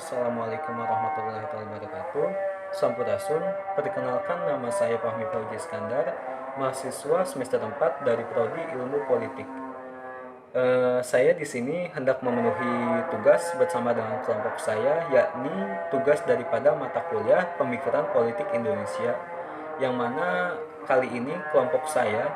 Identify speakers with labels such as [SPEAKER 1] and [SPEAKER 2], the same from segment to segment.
[SPEAKER 1] Assalamualaikum warahmatullahi wabarakatuh. Sampurasun, perkenalkan nama saya Fahmi Fauzi Iskandar, mahasiswa semester 4 dari Prodi Ilmu Politik. Saya di sini hendak memenuhi tugas bersama dengan kelompok saya, yakni tugas daripada mata kuliah Pemikiran Politik Indonesia, yang mana kali ini kelompok saya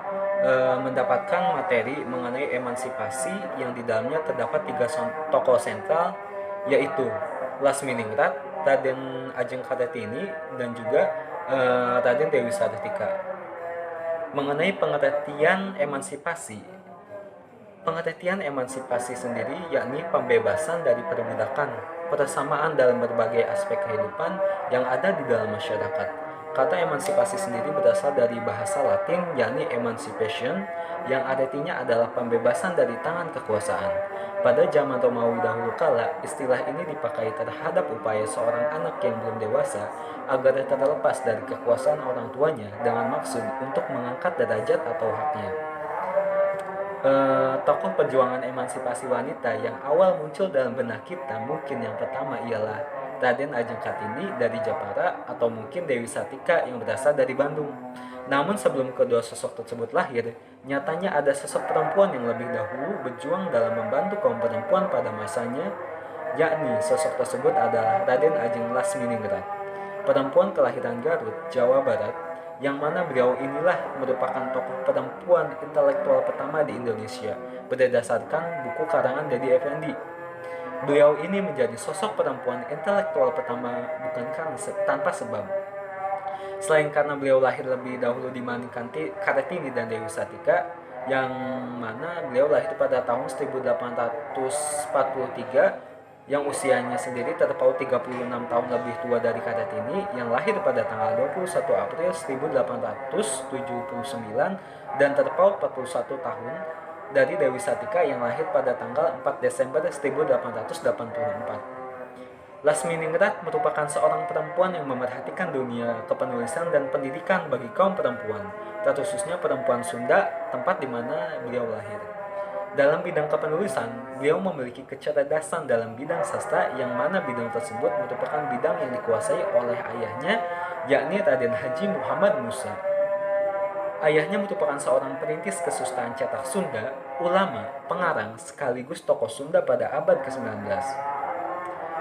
[SPEAKER 1] mendapatkan materi mengenai emansipasi yang di dalamnya terdapat 3 tokoh sentral, yaitu Lasminingrat, Raden Ajeng Kartini, dan juga Raden Dewi Sartika. Mengenai pengertian emansipasi sendiri yakni pembebasan dari perbudakan, persamaan dalam berbagai aspek kehidupan yang ada di dalam masyarakat. Kata emansipasi sendiri berasal dari bahasa Latin yakni emancipation, yang artinya adalah pembebasan dari tangan kekuasaan. Pada zaman Romawi dahulu kala, istilah ini dipakai terhadap upaya seorang anak yang belum dewasa agar terlepas dari kekuasaan orang tuanya dengan maksud untuk mengangkat derajat atau haknya. Tokoh perjuangan emansipasi wanita yang awal muncul dalam benak kita mungkin yang pertama ialah Raden Ajeng Kartini dari Japara, atau mungkin Dewi Sartika yang berasal dari Bandung. Namun sebelum kedua sosok tersebut lahir, nyatanya ada sosok perempuan yang lebih dahulu berjuang dalam membantu kaum perempuan pada masanya, yakni sosok tersebut adalah Raden Ajeng Lasminingrat, perempuan kelahiran Garut, Jawa Barat, yang mana beliau inilah merupakan tokoh perempuan intelektual pertama di Indonesia berdasarkan buku karangan Dedi Effendi. Beliau ini menjadi sosok perempuan intelektual pertama bukan karena tanpa sebab. Selain karena beliau lahir lebih dahulu dibandingkan Kartini dan Dewi Sartika, yang mana beliau lahir pada tahun 1843, yang usianya sendiri terpaut 36 tahun lebih tua dari Kartini yang lahir pada tanggal 21 April 1879 dan terpaut 41 tahun dari Dewi Sartika yang lahir pada tanggal 4 Desember 1884. Lasminingrat merupakan seorang perempuan yang memerhatikan dunia kepenulisan dan pendidikan bagi kaum perempuan, terkhususnya perempuan Sunda, tempat di mana beliau lahir. Dalam bidang kepenulisan, beliau memiliki kecerdasan dalam bidang sastra yang mana bidang tersebut merupakan bidang yang dikuasai oleh ayahnya, yakni Raden Haji Muhammad Musa. Ayahnya merupakan seorang perintis kesusastraan cetak Sunda, ulama, pengarang, sekaligus tokoh Sunda pada abad ke-19.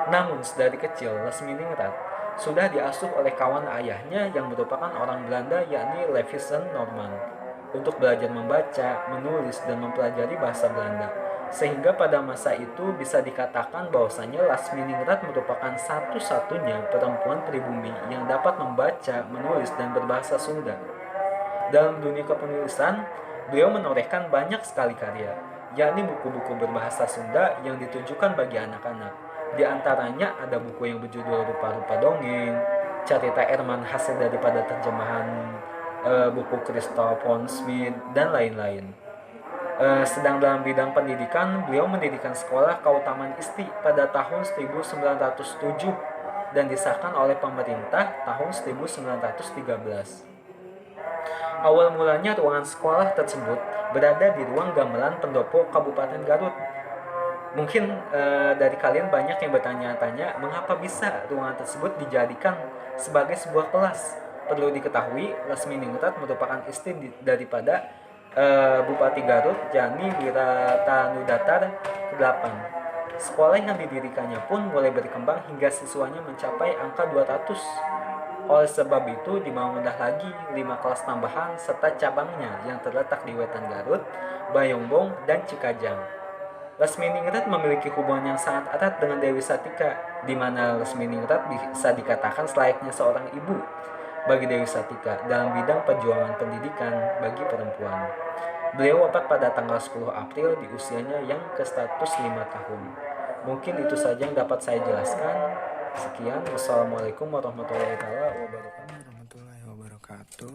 [SPEAKER 1] Namun sedari kecil, Lasminingrat sudah diasuh oleh kawan ayahnya yang merupakan orang Belanda yakni Levison Norman untuk belajar membaca, menulis, dan mempelajari bahasa Belanda. Sehingga pada masa itu bisa dikatakan bahwasanya Lasminingrat merupakan satu-satunya perempuan pribumi yang dapat membaca, menulis, dan berbahasa Sunda. Dalam dunia kepenulisan, beliau menorehkan banyak sekali karya, yakni buku-buku berbahasa Sunda yang ditujukan bagi anak-anak. Di antaranya ada buku yang berjudul Rupa-Rupa Dongeng, cerita Herman hasil daripada terjemahan buku Christoph von Smith, dan lain-lain. Sedang dalam bidang pendidikan, beliau mendirikan sekolah Kautaman Isti pada tahun 1907 dan disahkan oleh pemerintah tahun 1913. Awal mulanya ruangan sekolah tersebut berada di ruang gamelan Pendopo Kabupaten Garut. Mungkin dari kalian banyak yang bertanya-tanya mengapa bisa ruangan tersebut dijadikan sebagai sebuah kelas. Perlu diketahui, Lasminingrat merupakan istri daripada Bupati Garut, yakni Wiratanudatar ke-8. Sekolah yang didirikannya pun mulai berkembang hingga siswanya mencapai angka 200. Oleh sebab itu, dibangunlah lagi 5 kelas tambahan serta cabangnya yang terletak di Wetan Garut, Bayongbong, dan Cikajang. Lasminingrat memiliki hubungan yang sangat erat dengan Dewi Satika, di mana Lasminingrat bisa dikatakan selayaknya seorang ibu bagi Dewi Satika dalam bidang perjuangan pendidikan bagi perempuan. Beliau wafat pada tanggal 10 April di usianya yang ke-105 tahun. Mungkin itu saja yang dapat saya jelaskan. Sekian, wassalamualaikum warahmatullahi wabarakatuh.
[SPEAKER 2] Warahmatullahi wabarakatuh.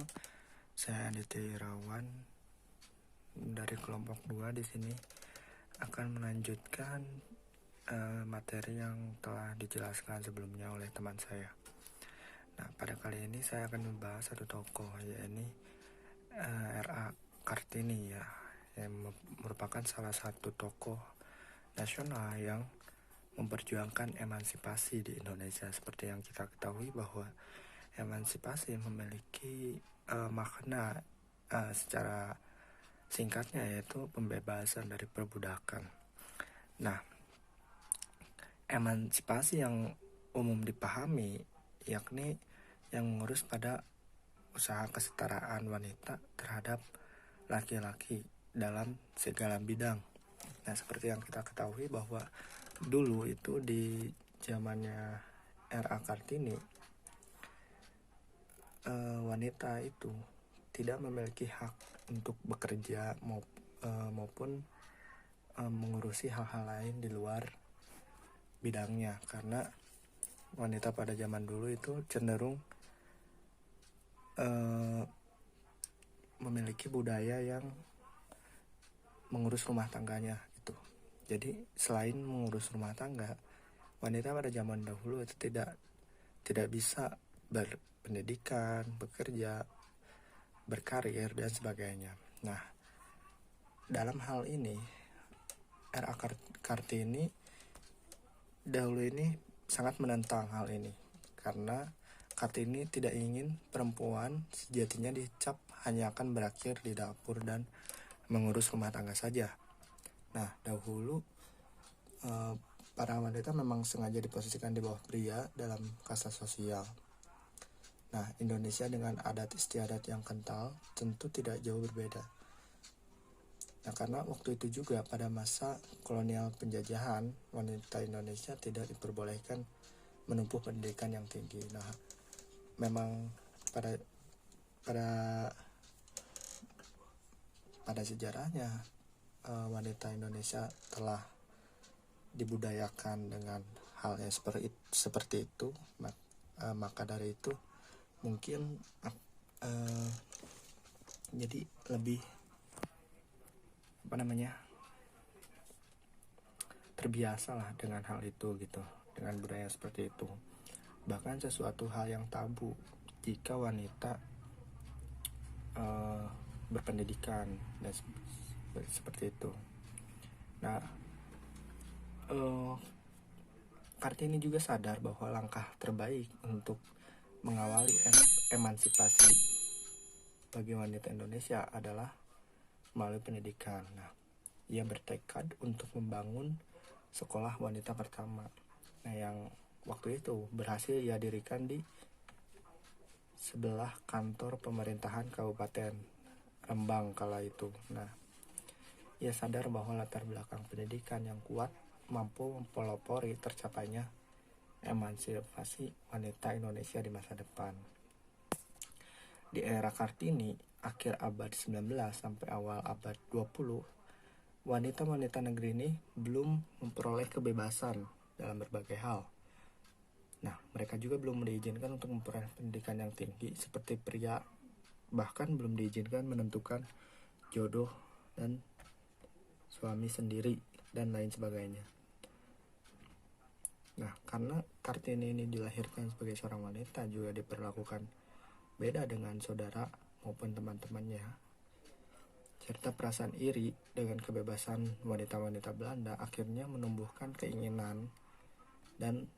[SPEAKER 2] Saya Aditya Irawan dari kelompok 2 di sini akan melanjutkan materi yang telah dijelaskan sebelumnya oleh teman saya. Nah, pada kali ini saya akan membahas satu tokoh, yaitu R.A. Kartini ya, yang merupakan salah satu tokoh nasional yang memperjuangkan emansipasi di Indonesia. Seperti yang kita ketahui bahwa emansipasi memiliki makna secara singkatnya yaitu pembebasan dari perbudakan. Nah, emansipasi yang umum dipahami yakni yang mengurus pada usaha kesetaraan wanita terhadap laki-laki dalam segala bidang. Nah, seperti yang kita ketahui bahwa dulu itu di zamannya R.A. Kartini, wanita itu tidak memiliki hak untuk bekerja maupun mengurusi hal-hal lain di luar bidangnya, karena wanita pada zaman dulu itu cenderung memiliki budaya yang mengurus rumah tangganya gitu. Jadi selain mengurus rumah tangga, wanita pada zaman dahulu itu tidak bisa berpendidikan, bekerja, berkarir, dan sebagainya. Nah, dalam hal ini R.A. Kartini dahulu ini sangat menentang hal ini, karena Kartini tidak ingin perempuan sejatinya dicap hanya akan berakhir di dapur dan mengurus rumah tangga saja. Nah, dahulu para wanita memang sengaja diposisikan di bawah pria dalam kasta sosial. Nah, Indonesia dengan adat istiadat yang kental tentu tidak jauh berbeda. Nah, karena waktu itu juga pada masa kolonial penjajahan, wanita Indonesia tidak diperbolehkan menempuh pendidikan yang tinggi. Nah, memang pada sejarahnya wanita Indonesia telah dibudayakan dengan hal yang seperti itu. Maka dari itu mungkin jadi lebih terbiasa lah dengan hal itu gitu. dengan budaya seperti itu. Bahkan sesuatu hal yang tabu jika wanita berpendidikan dan seperti itu. Nah, Kartini juga sadar bahwa langkah terbaik untuk mengawali emansipasi bagi wanita Indonesia adalah melalui pendidikan. Nah, ia bertekad untuk membangun sekolah wanita pertama. Nah, yang waktu itu berhasil ia dirikan di sebelah kantor pemerintahan Kabupaten Rembang kala itu. Nah, ia sadar bahwa latar belakang pendidikan yang kuat mampu mempelopori tercapainya emansipasi wanita Indonesia di masa depan. Di era Kartini, akhir abad 19 sampai awal abad 20, wanita-wanita negeri ini belum memperoleh kebebasan dalam berbagai hal. Nah, mereka juga belum diizinkan untuk memperoleh pendidikan yang tinggi seperti pria, bahkan belum diizinkan menentukan jodoh dan suami sendiri dan lain sebagainya. Nah, karena Kartini ini dilahirkan sebagai seorang wanita, juga diperlakukan beda dengan saudara maupun teman-temannya, serta perasaan iri dengan kebebasan wanita-wanita Belanda akhirnya menumbuhkan keinginan dan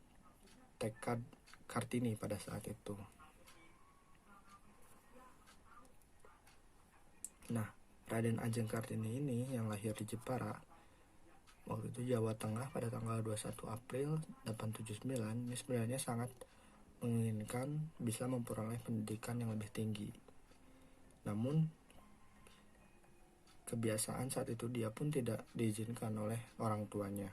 [SPEAKER 2] tekad Kartini pada saat itu. Nah, Raden Ajeng Kartini ini yang lahir di Jepara, waktu itu Jawa Tengah, pada tanggal 21 April 879, ini sebenarnya sangat menginginkan bisa memperoleh pendidikan yang lebih tinggi. Namun, kebiasaan saat itu dia pun tidak diizinkan oleh orang tuanya.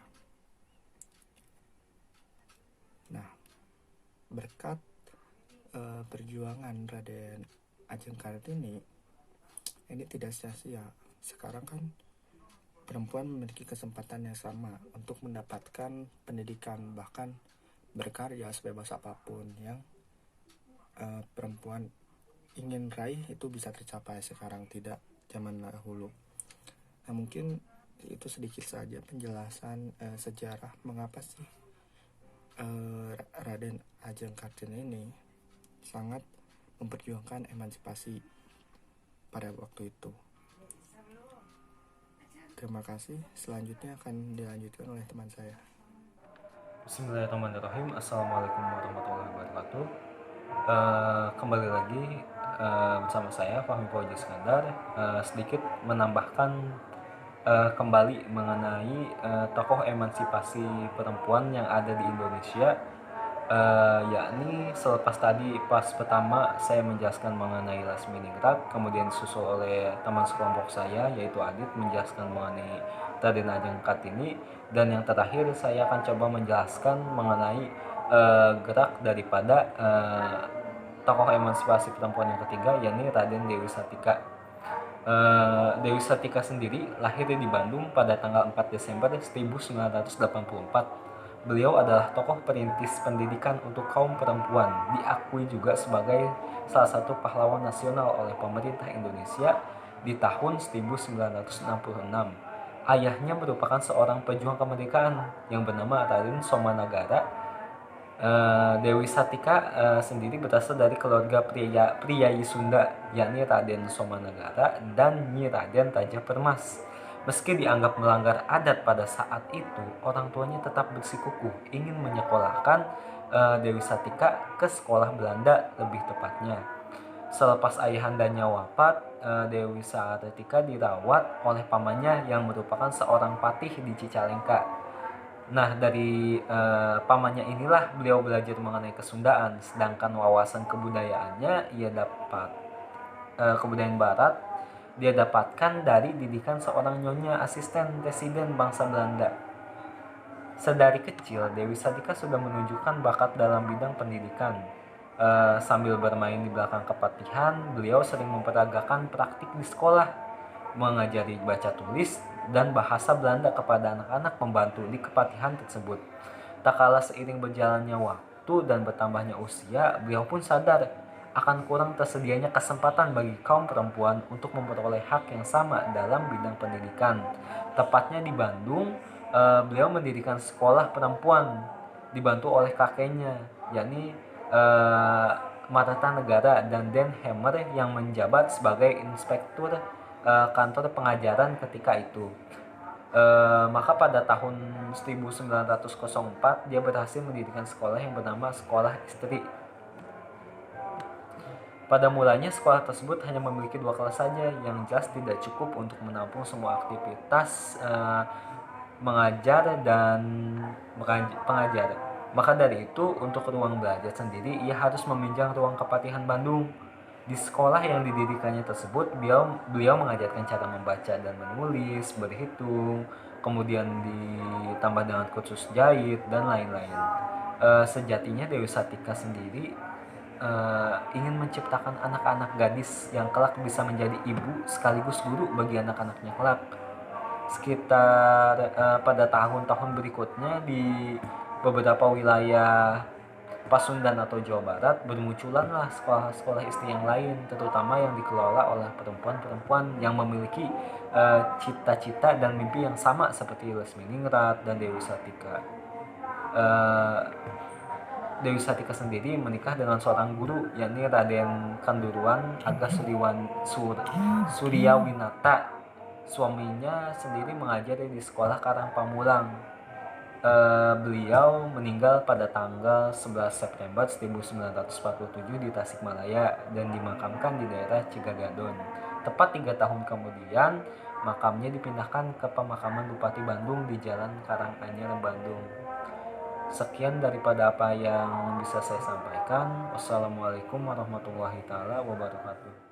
[SPEAKER 2] Nah, berkat perjuangan Raden Ajeng Kartini ini tidak sia-sia. Sekarang kan perempuan memiliki kesempatan yang sama untuk mendapatkan pendidikan, bahkan berkarya sebebas apapun yang perempuan ingin raih itu bisa tercapai sekarang, tidak zaman dahulu. Nah, mungkin itu sedikit saja penjelasan sejarah mengapa sih Raden Ajeng Kartini ini sangat memperjuangkan emansipasi pada waktu itu. Terima kasih. Selanjutnya akan dilanjutkan oleh teman saya.
[SPEAKER 1] Bismillahirrahmanirrahim. Assalamualaikum warahmatullahi wabarakatuh. Kembali lagi bersama saya Fahmi Fauzi Iskandar, sedikit menambahkan kembali mengenai tokoh emansipasi perempuan yang ada di Indonesia, yakni selepas tadi pas pertama saya menjelaskan mengenai Lasminingrat, kemudian disusul oleh teman sekelompok saya yaitu Adit menjelaskan mengenai Raden Ajeng Kartini, dan yang terakhir saya akan coba menjelaskan mengenai gerak daripada tokoh emansipasi perempuan yang ketiga, yakni Raden Dewi Sartika. Dewi Sartika sendiri lahir di Bandung pada tanggal 4 Desember 1984. Beliau adalah tokoh perintis pendidikan untuk kaum perempuan, diakui juga sebagai salah satu pahlawan nasional oleh pemerintah Indonesia di tahun 1966. Ayahnya merupakan seorang pejuang kemerdekaan yang bernama Raden Somanagara. Dewi Sartika sendiri berasal dari keluarga priyayi Sunda, yakni Raden Somanagara dan Nyi Raden Raja Permas. Meski dianggap melanggar adat pada saat itu, orang tuanya tetap bersikukuh ingin menyekolahkan Dewi Sartika ke sekolah Belanda lebih tepatnya. Selepas ayahandanya wafat, Dewi Sartika dirawat oleh pamannya yang merupakan seorang patih di Cicalengka. Nah, dari pamannya inilah beliau belajar mengenai kesundaan, sedangkan wawasan kebudayaannya kebudayaan barat dia dapatkan dari didikan seorang nyonya asisten residen bangsa Belanda. Sedari kecil, Dewi Sartika sudah menunjukkan bakat dalam bidang pendidikan. Sambil bermain di belakang kepatihan, beliau sering memperagakan praktik di sekolah, mengajari baca tulis dan bahasa Belanda kepada anak-anak pembantu di kepatihan tersebut. Tak kalah seiring berjalannya waktu dan bertambahnya usia, beliau pun sadar akan kurang tersedianya kesempatan bagi kaum perempuan untuk memperoleh hak yang sama dalam bidang pendidikan. Tepatnya di Bandung, beliau mendirikan sekolah perempuan dibantu oleh kakeknya, yakni Marta Negara dan Dan Hammer yang menjabat sebagai inspektur kantor pengajaran ketika itu. Maka pada tahun 1904 dia berhasil mendirikan sekolah yang bernama Sekolah Istri. Pada mulanya sekolah tersebut hanya memiliki 2 kelas saja, yang jelas tidak cukup untuk menampung semua aktivitas mengajar dan pengajar. Maka dari itu, untuk ruang belajar sendiri, ia harus meminjam ruang Kepatihan Bandung. Di sekolah yang didirikannya tersebut, beliau mengajarkan cara membaca dan menulis, berhitung, kemudian ditambah dengan kursus jahit dan lain-lain. Sejatinya Dewi Sartika sendiri ingin menciptakan anak-anak gadis yang kelak bisa menjadi ibu sekaligus guru bagi anak-anaknya kelak. Sekitar pada tahun-tahun berikutnya di beberapa wilayah Pasundan atau Jawa Barat bermunculanlah sekolah-sekolah istri yang lain, terutama yang dikelola oleh perempuan-perempuan yang memiliki cita-cita dan mimpi yang sama seperti Lesminingrat dan Dewi Sartika. Dewi Sartika sendiri menikah dengan seorang guru, yakni Raden Kanduruan Aga Suryawinata. Suaminya sendiri mengajar di sekolah Karang Pamulang. Beliau meninggal pada tanggal 11 September 1947 di Tasikmalaya dan dimakamkan di daerah Cigagadon. Tepat 3 tahun kemudian, makamnya dipindahkan ke pemakaman Bupati Bandung di Jalan Karanganyar, Bandung. Sekian daripada apa yang bisa saya sampaikan. Wassalamualaikum warahmatullahi wabarakatuh.